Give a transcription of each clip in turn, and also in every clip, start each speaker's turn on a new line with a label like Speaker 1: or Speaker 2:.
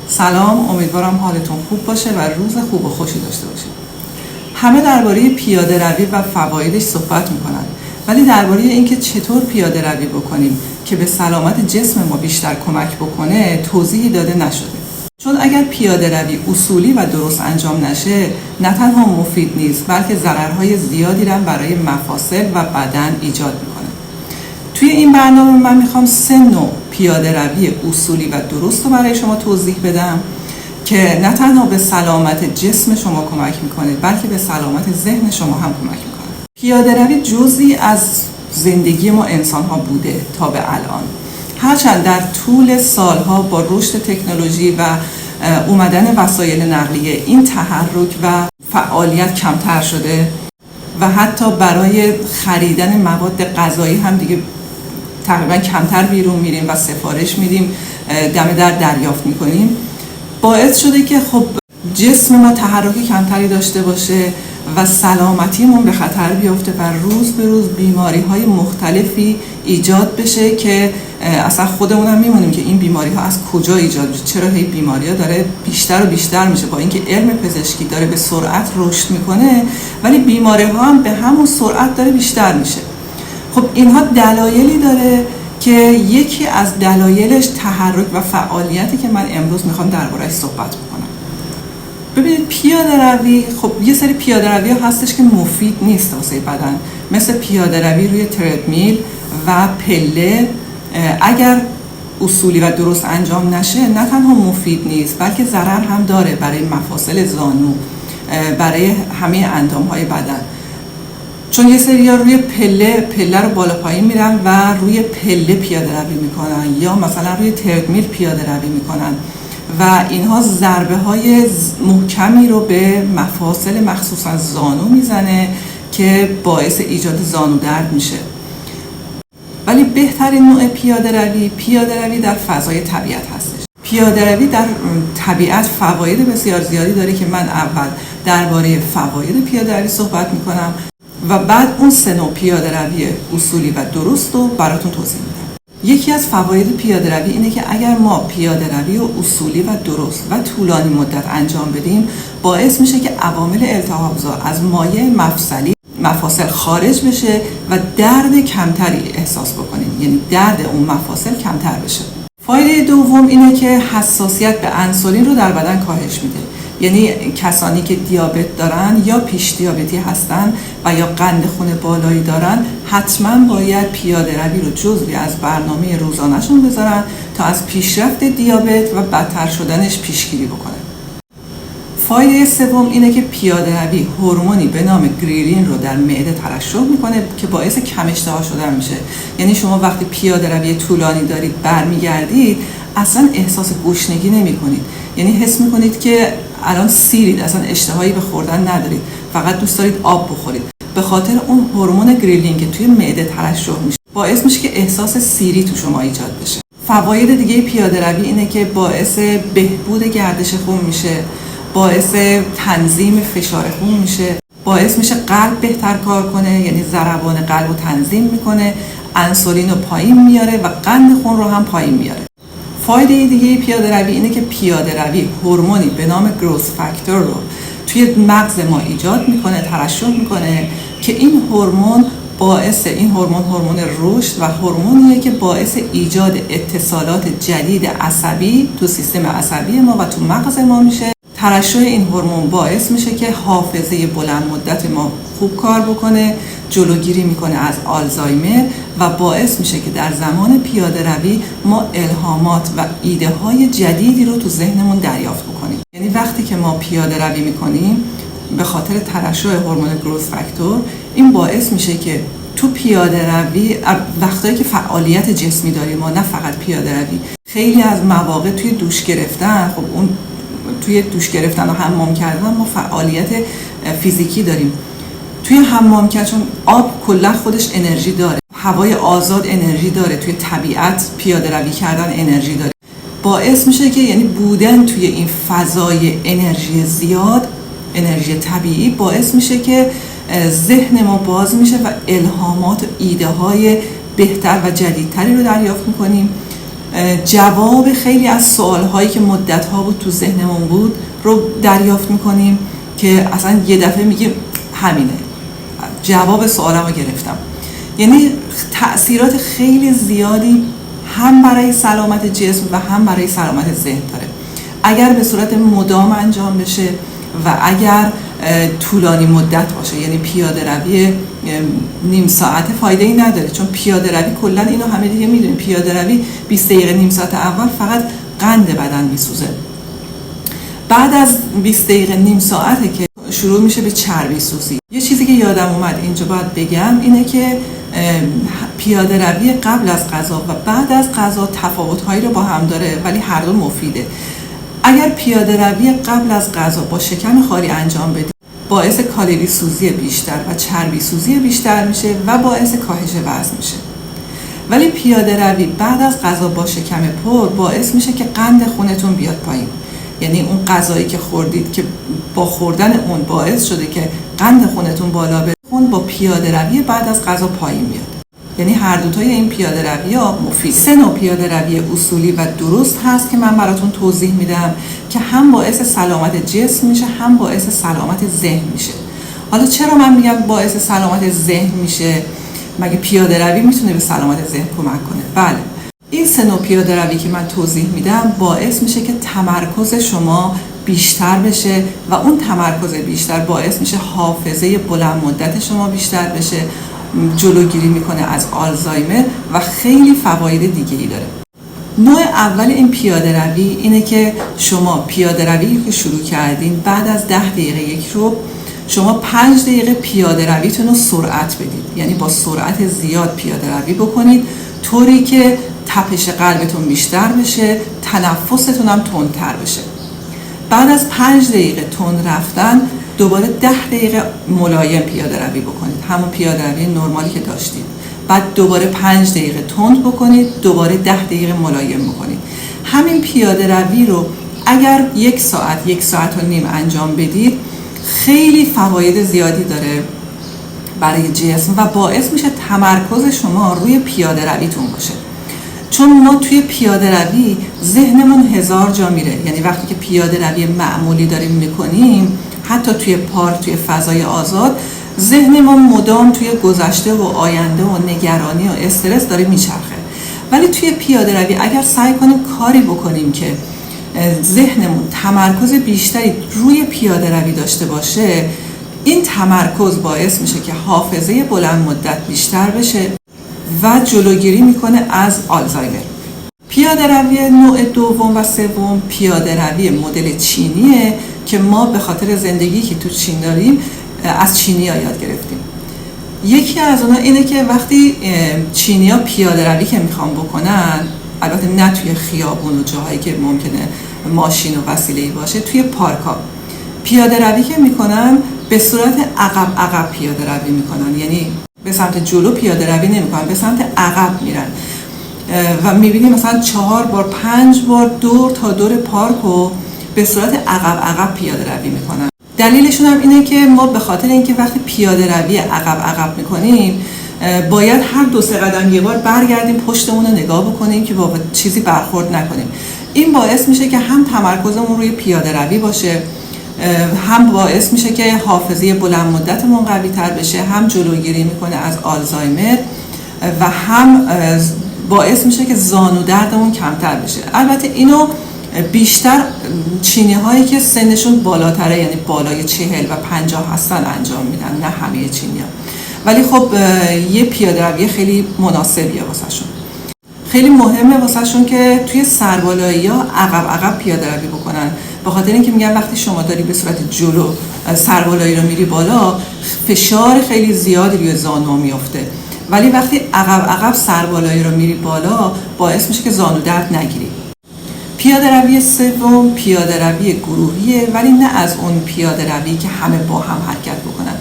Speaker 1: سلام، امیدوارم حالتون خوب باشه و روز خوب و خوشی داشته باشید. همه درباره پیاده روی و فوایدش صحبت میکنن، ولی درباره اینکه چطور پیاده روی بکنیم که به سلامت جسم ما بیشتر کمک بکنه توضیحی داده نشده. چون اگر پیاده روی اصولی و درست انجام نشه، نه تنها مفید نیست بلکه ضررهای زیادی را برای مفاصل و بدن ایجاد میکنه. توی این برنامه من میخوام 3 نوع پیاده روی اصولی و درست رو برای شما توضیح بدم که نه تنها به سلامت جسم شما کمک میکنه بلکه به سلامت ذهن شما هم کمک میکنه. پیاده روی جزئی از زندگی ما انسان ها بوده تا به الان، هرچند در طول سالها با رشد تکنولوژی و اومدن وسایل نقلیه این تحرک و فعالیت کمتر شده و حتی برای خریدن مواد غذایی هم دیگه تقریبا کمتر بیرون میریم و سفارش میدیم، دم در دریافت میکنیم. باعث شده که خب جسم ما تحرک کمتری داشته باشه و سلامتیمون به خطر بیفته و روز به روز بیماری های مختلفی ایجاد بشه که اصلا خودمون هم میمونیم که این بیماری ها از کجا ایجاد میشه، چرا هی بیماری ها داره بیشتر و بیشتر میشه. با اینکه علم پزشکی داره به سرعت رشد میکنه ولی بیماری ها هم به همون سرعت داره بیشتر میشه. خب اینها دلایلی داره که یکی از دلایلش تحرک و فعالیتی که من امروز میخوام درباره‌اش صحبت بکنم. ببینید پیاده روی، خب یه سری پیاده روی ها هستش که مفید نیست واسه بدن، مثل پیاده روی روی تردمیل و پله. اگر اصولی و درست انجام نشه نه تنها مفید نیست بلکه ضرر هم داره برای مفاصل زانو، برای همه اندام‌های بدن. چون یه سری‌ها روی پله رو بالا پایین میرن و روی پله پیاده روی میکنن یا مثلا روی تردمیل پیاده روی میکنن و اینها ضربه های محکمی رو به مفاصل مخصوصا زانو میزنه که باعث ایجاد زانو درد میشه. ولی بهترین نوع پیاده روی در فضای طبیعت هستش. پیاده روی در طبیعت فواید بسیار زیادی داره که من اول درباره فواید پیاده روی صحبت میکنم و بعد اون 3 نوع پیاده روی اصولی و درست رو براتون توضیح میدم. یکی از فواید پیاده روی اینه که اگر ما پیاده روی اصولی و درست و طولانی مدت انجام بدیم باعث میشه که عوامل التهاب‌زا از مایع مفاصل خارج بشه و درد کمتری احساس بکنیم، یعنی درد اون مفاصل کمتر بشه. فایده دوم اینه که حساسیت به انسولین رو در بدن کاهش میده. یعنی کسانی که دیابت دارن یا پیش دیابتی هستن و یا قند خون بالایی دارن حتما باید پیاده روی رو جزئی از برنامه روزانه‌شون بذارن تا از پیشرفت دیابت و بدتر شدنش پیشگیری بکنه. فایده سوم اینه که پیاده روی هورمونی به نام گریلین رو در معده ترشح میکنه که باعث کم اشتها شدن میشه. یعنی شما وقتی پیاده روی طولانی دارید برمیگردید اصلا احساس گشنگی نمیکنید، یعنی حس میکنید که الان سیرید، اصلا اشتهایی به خوردن ندارید، فقط دوست دارید آب بخورید. به خاطر اون هورمون گریلین که توی معده ترشح میشه باعث میشه که احساس سیری تو شما ایجاد بشه. فواید دیگه پیاده روی اینه که باعث بهبود گردش خون میشه، باعث تنظیم فشار خون میشه، باعث میشه قلب بهتر کار کنه، یعنی ضربان قلب رو تنظیم میکنه، انسولین رو پایین میاره و قند خون رو هم پایین میاره. فایده دیگه پیاده روی اینه که پیاده روی هورمونی به نام گروث فاکتور رو توی مغز ما ایجاد میکنه، ترشح میکنه که این هورمون هورمون رشد و هورمونیه که باعث ایجاد اتصالات جدید عصبی تو سیستم عصبی ما و تو مغز ما میشه. ترشح این هورمون باعث میشه که حافظه بلند مدت ما خوب کار بکنه، جلوگیری میکنه از آلزایمر و باعث میشه که در زمان پیاده روی ما الهامات و ایده های جدیدی رو تو ذهنمون دریافت بکنیم. یعنی وقتی که ما پیاده روی میکنیم به خاطر ترشح هورمون گروث فاکتور این باعث میشه که تو پیاده روی وقتایی که فعالیت جسمی داریم ما، نه فقط پیاده روی، خیلی از مواقع توی دوش گرفتن، خب اون توی دوش گرفتن و حمام کردن ما فعالیت فیزیکی داریم. توی حمام کردن چون آب کلا خودش انرژی داره، هوای آزاد انرژی داره، توی طبیعت پیاده روی کردن انرژی داره، باعث میشه که یعنی بودن توی این فضای انرژی زیاد، انرژی طبیعی، باعث میشه که ذهن ما باز میشه و الهامات و ایده های بهتر و جدیدتری رو دریافت میکنیم. جواب خیلی از سوالهایی که مدت‌ها بود تو ذهنمون بود رو دریافت میکنیم که اصلا یه دفعه میگیم همینه، جواب سوالمو گرفتم. یعنی تأثیرات خیلی زیادی هم برای سلامت جسم و هم برای سلامت ذهن داره. اگر به صورت مدام انجام بشه و اگر طولانی مدت باشه، یعنی پیاده روی نیم ساعت فایده‌ای نداره، چون پیاده روی کلا اینو همه دیگه میدونیم، پیاده روی 20 دقیقه نیم ساعت اول فقط قند بدن میسوزه. بعد از 20 دقیقه نیم ساعته که شروع میشه به چربی سوزی. یه چیزی که یادم اومد اینجا باید بگم اینه که پیاده روی قبل از غذا و بعد از غذا تفاوت‌هایی رو با هم داره، ولی هر دو مفیده. اگر پیاده روی قبل از غذا با شکم خالی انجام بدید، باعث کالری سوزی بیشتر و چربی سوزی بیشتر میشه و باعث کاهش وزن میشه. ولی پیاده روی بعد از غذا با شکم پر باعث میشه که قند خونتون بیاد پایین. یعنی اون غذایی که خوردید که با خوردن اون باعث شده که قند خونتون بالا بره، خون با پیاده روی بعد از غذا پایین میاد. یعنی هر دوتای این پیاده روی‌ها مفید. 3 نوع پیاده روی اصولی و درست هست که من براتون توضیح میدم که هم باعث سلامت جسم میشه هم باعث سلامت ذهن میشه. حالا چرا من میگم باعث سلامت ذهن میشه؟ مگه پیاده روی میتونه به سلامت ذهن کمک کنه؟ بله. این 3 نوع پیاده روی که من توضیح میدم باعث میشه که تمرکز شما بیشتر بشه و اون تمرکز بیشتر باعث میشه حافظه بلند مدت شما بیشتر بشه، جلوگیری میکنه از آلزایمر و خیلی فواید دیگه ای داره. نوع اول این پیاده روی اینه که شما پیاده روی که شروع کردین بعد از 10 دقیقه یک رو شما 5 دقیقه پیاده رویتون رو سرعت بدید، یعنی با سرعت زیاد پیاده روی بکنید طوری که تپش قلبتون بیشتر بشه، تنفستون هم تندتر بشه. بعد از 5 دقیقه تند رفتن دوباره 10 دقیقه ملایم پیاده روی بکنید، همون پیاده روی نرمالی که داشتید. بعد دوباره 5 دقیقه تند بکنید، دوباره 10 دقیقه ملایم بکنید. همین پیاده روی رو اگر 1 ساعت 1 ساعت و نیم انجام بدید خیلی فواید زیادی داره برای جسم و باعث میشه تمرکز شما روی پیاده رویتون باشه. چون ما توی پیاده روی ذهنمون 1000 جا میره، یعنی وقتی که پیاده روی معمولی داریم میکنیم حتی توی پارک، توی فضای آزاد، ذهنمون مدام توی گذشته و آینده و نگرانی و استرس داره میچرخه. ولی توی پیاده روی اگر سعی کنیم کاری بکنیم که ذهنمون تمرکز بیشتری روی پیاده روی داشته باشه، این تمرکز باعث میشه که حافظه بلند مدت بیشتر بشه و جلوگیری میکنه از آلزایمر. پیاده روی نوع دوم و سوم پیاده روی مدل چینیه که ما به خاطر زندگی که تو چین داریم از چینی‌ها یاد گرفتیم. یکی از اونها اینه که وقتی چینی‌ها پیاده روی که میخوان بکنن، البته نه توی خیابون و جاهایی که ممکنه ماشین و وسیله‌ای باشه، توی پارک‌ها پیاده روی که میکنن به صورت عقب پیاده روی میکنن، یعنی به سمت جلو پیاده روی نمیکنن، به سمت عقب میرن و میبینیم مثلا 4 بار 5 بار دور تا دور پارک رو به صورت عقب پیاده روی میکنن. دلیلشون هم اینه که ما به خاطر اینکه وقتی پیاده روی عقب میکنیم باید هر 2-3 قدم یه بار برگردیم پشتمون رو نگاه بکنیم که با چیزی برخورد نکنیم. این باعث میشه که هم تمرکزمون روی پیاده روی باشه، هم باعث میشه که حافظه بلند مدتمون قوی تر بشه، هم جلوگیری میکنه از آلزایمر و هم باعث میشه که زانو دردمون کمتر بشه. البته اینو بیشتر چینی هایی که سنشون بالاتره، یعنی بالای 40 و 50 هستن انجام میدن، نه همه چینی ها. ولی خب یه پیاده روی خیلی مناسبیه واسه شون. خیلی مهمه واسه شون که توی سربالایی ها عقب پیاده روی بکنن، به خاطر اینکه میگن وقتی شما داری به صورت جلو سربالایی رو میری بالا فشار خیلی زیادی روی زانو میفته، ولی وقتی عقب سربالایی رو میری بالا باعث میشه که زانو درد نگیری. پیاده روی سوم پیاده روی گروهیه، ولی نه از اون پیاده روی که همه با هم حرکت بکنن.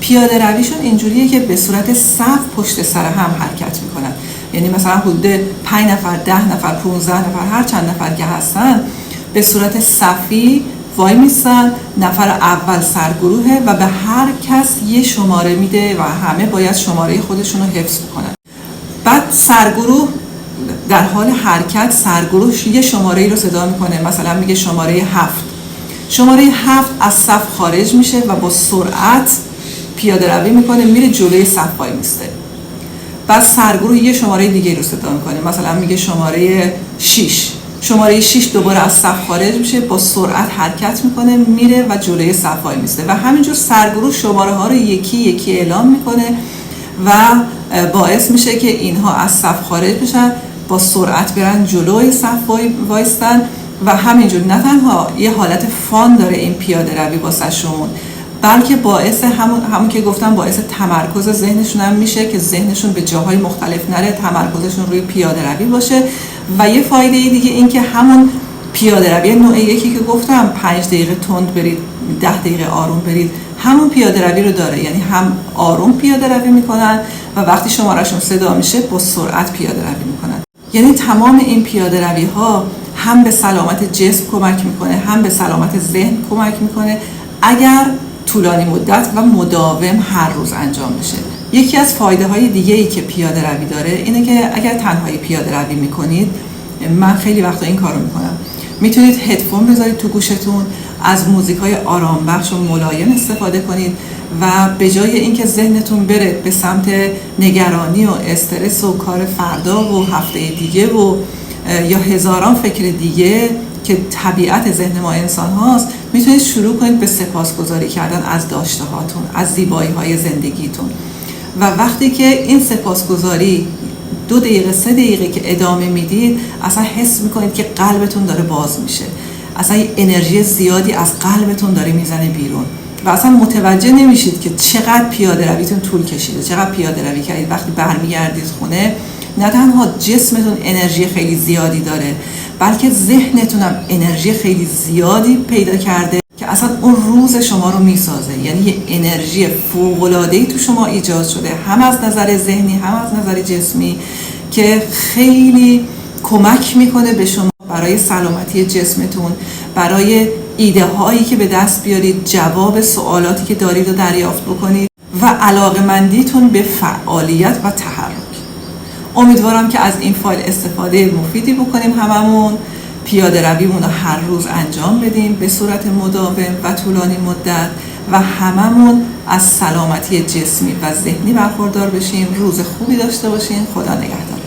Speaker 1: پیاده رویشون اینجوریه که به صورت صف پشت سر هم حرکت میکنن، یعنی مثلا حدود 5 نفر 10 نفر 15 نفر هر چند نفر که هستن به صورت صفی وای میستن، نفر اول سرگروهه و به هر کس یه شماره میده و همه باید شماره خودشون رو حفظ کنن. بعد سرگروه در حال حرکت سرگروش یه شماره‌ای رو صدا میکنه، مثلا میگه شماره 7. شماره 7 از صف خارج میشه و با سرعت پیاده روی میکنه، میره جلوی صف وای میسته. بعد سرگروه یه شماره دیگه رو صدا میکنه، مثلا میگه شماره 6. شماره 6 دوباره از صف خارج میشه، با سرعت حرکت میکنه، میره و جلوی صف وای میسته و همینجور سرگروه شماره ها رو یکی یکی اعلام میکنه و باعث میشه که اینها از صف خارج بشن، با سرعت برن جلوی صف وایستن و همینجور نه تنها یه حالت فان داره این پیاده روی واسه شون، بلکه باعث همون که گفتم باعث تمرکز ذهنشون هم میشه که ذهنشون به جاهای مختلف نره، تمرکزشون روی پیاده روی باشه. و یه فایده دیگه این که همون پیاده روی نوع یکی که گفتم 5 دقیقه تند برید 10 دقیقه آروم برید، همون پیاده روی رو داره، یعنی هم آروم پیاده روی میکنن و وقتی شمارهشون صدا میشه با سرعت پیاده روی میکنن. یعنی تمام این پیاده روی ها هم به سلامت جسم کمک میکنه، هم به سلامت ذهن کمک میکنه اگر طولانی مدت و مداوم هر روز انجام بشه. یکی از فایده های دیگه ای که پیاده روی داره اینه که اگر تنهایی پیاده روی میکنید، من خیلی وقتا این کارو میکنم، میتونید هدفون بذارید تو گوشتون، از موزیک های آرام بخش و ملایم استفاده کنید و به جای اینکه ذهنتون بره به سمت نگرانی و استرس و کار فردا و هفته دیگه و یا هزاران فکر دیگه که طبیعت ذهن ما انسان هاست، میتونید شروع کنید به سپاسگزاری کردن از داشته هاتون، از زیبایی های زندگیتون. و وقتی که این سپاسگزاری 2 دقیقه 3 دقیقه که ادامه میدید، اصلا حس میکنید که قلبتون داره باز میشه، اصلا انرژی زیادی از قلبتون داره میزنه بیرون و اصلا متوجه نمیشید که چقدر پیاده رویتون طول کشیده، چقدر پیاده روی کردید. وقتی برمیگردید خونه، نه تنها جسمتون انرژی خیلی زیادی داره، بلکه ذهنتون هم انرژی خیلی زیادی پیدا کرده که اصلا اون روز شما رو میسازه. یعنی یه انرژی فوق‌العاده‌ای تو شما ایجاد شده، هم از نظر ذهنی هم از نظر جسمی، که خیلی کمک میکنه به شما برای سلامتی جسمتون، برای ایده هایی که به دست بیارید، جواب سوالاتی که دارید رو دریافت بکنید و علاقه‌مندیتون به فعالیت و تحرک. امیدوارم که از این فایل استفاده مفیدی بکنیم، هممون پیاده رویمون رو هر روز انجام بدیم به صورت مداوم و طولانی مدت و هممون از سلامتی جسمی و ذهنی برخوردار بشیم. روز خوبی داشته باشین. خدا نگهدار.